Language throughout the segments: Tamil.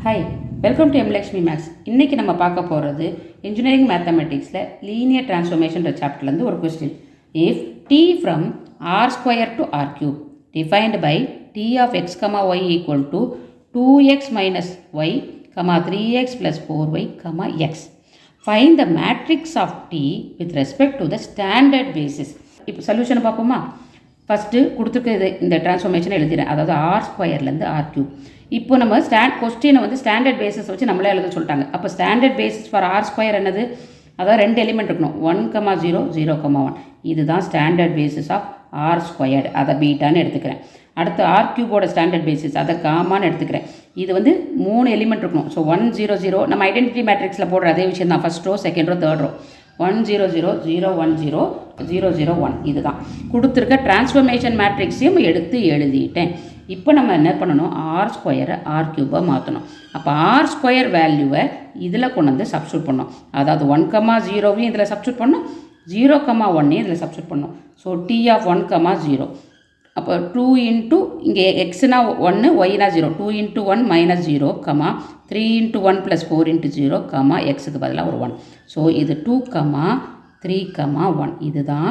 Hi, welcome to எம்லக்ஷ்மி maths. இன்றைக்கி நம்ம பார்க்க போகிறது இன்ஜினியரிங் மேத்தமெட்டிக்ஸில் லீனியர் டிரான்ஸ்ஃபர்மேஷன்ற சாப்டர்லேருந்து ஒரு question. If T from R square to R cube defined by T of x comma y equal to 2x minus y comma 3x plus 4y comma x. Find the matrix of T with respect to the standard basis. இப்போ சொல்யூஷனை பார்ப்போமா? ஃபஸ்ட்டு கொடுத்துருக்க இந்த டிரான்ஸ்ஃபர்மேஷனை எழுதிடுறேன், அதாவது ஆர் ஸ்கொயர்லேருந்து ஆர் கியூப். இப்போ நம்ம கொஸ்டினை வந்து ஸ்டாண்டர்ட் பேசிஸ் வச்சு நம்மளே எழுத சொல்லிட்டாங்க. அப்போ standard basis for R square என்னது? அதாவது 2 எலிமெண்ட் இருக்கணும், 1,0, 0,1. இதுதான் standard basis of R squared. அதை பீட்டான்னு எடுத்துக்கிறேன். அடுத்து ஆர் கியூபோட ஸ்டாண்டர்ட் பேசிஸ் அதை காமான்னு எடுத்துக்கிறேன். இது வந்து 3 எலிமெண்ட் இருக்கணும். ஸோ 1, 0, 0 நம்ம ஐடென்டிட்டி மேட்ரிக்ஸில் போடுற அதே விஷயம் தான். First row, second row, third row. 1, 0, 0, 0, 1, 0, 0, 0, 1. இதுதான் கொடுத்துருக்க டிரான்ஸ்ஃபர்மேஷன் மேட்ரிக்ஸையும் எடுத்து எழுதிட்டேன். இப்போ நம்ம என்ன பண்ணணும்? ஆர் ஸ்கொயரை ஆர் கியூபாக மாற்றணும். அப்போ ஆர் ஸ்கொயர் வேல்யூவை இதில் கொண்டு வந்து சப்ஸ்டியூட் பண்ணணும். அதாவது 1,0வையும் இதில் சப்ஸ்டியூட் பண்ணணும், 0,1ஐயும் இதில் சப்ஸ்டியூட் பண்ணணும். So T of 1,0. அப்போ 2 இன்ட்டு இங்கே எக்ஸ்னா 1, ஒய்னா 0. 2 into 1 minus 0, 3 into 1 plus 4 into 0, எக்ஸுக்கு பதிலாக ஒரு 1. ஸோ இது 2, 3, 1. இதுதான்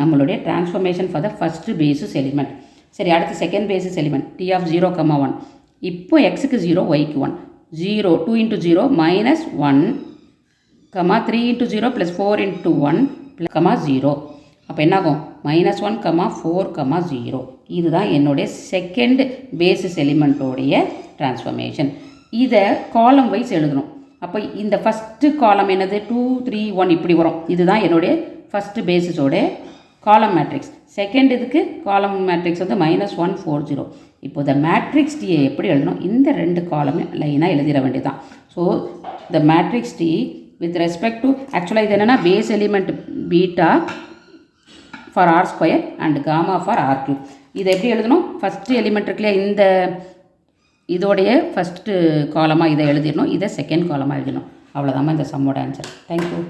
நம்மளுடைய transformation for the first basis element. சரி, அடுத்து second basis element T of 0,1. இப்போ எக்ஸுக்கு 0, ஒய்க்கு 1. 0, 2 into 0 minus 1, 3 into 0 plus 4 into 1 0. அப்போ என்னாகும்? -1, 4, 0. இதுதான் என்னுடைய செகண்ட் பேசிஸ் எலிமெண்ட்டோடைய டிரான்ஸ்ஃபர்மேஷன். இதை காலம் வைஸ் எழுதணும். அப்போ இந்த ஃபஸ்ட்டு காலம் என்னது? 2, 3, 1 இப்படி வரும். இதுதான் என்னுடைய ஃபஸ்ட்டு பேசிஸோட காலம் மேட்ரிக்ஸ். செகண்ட் இதுக்கு காலம் மேட்ரிக்ஸ் வந்து -1, 4, 0. இப்போ இந்த மேட்ரிக்ஸ் டியை எப்படி எழுதணும்? இந்த 2 காலம் லைனாக எழுதிட வேண்டியதான். So the matrix T with respect to ஆக்சுவலாக இது என்னென்னா base element beta for R square and gamma for R cube. இதை எப்படி எழுதணும்? ஃபஸ்ட்டு எலிமெண்ட் இருக்குல்லையா, இந்த இதோடைய ஃபஸ்ட்டு காலமாக இதை எழுதிடணும், இதை செகண்ட் காலமாக எழுதணும். அவ்வளோதாம்மா இந்த சம்மோட ஆன்சர். தேங்க்யூ.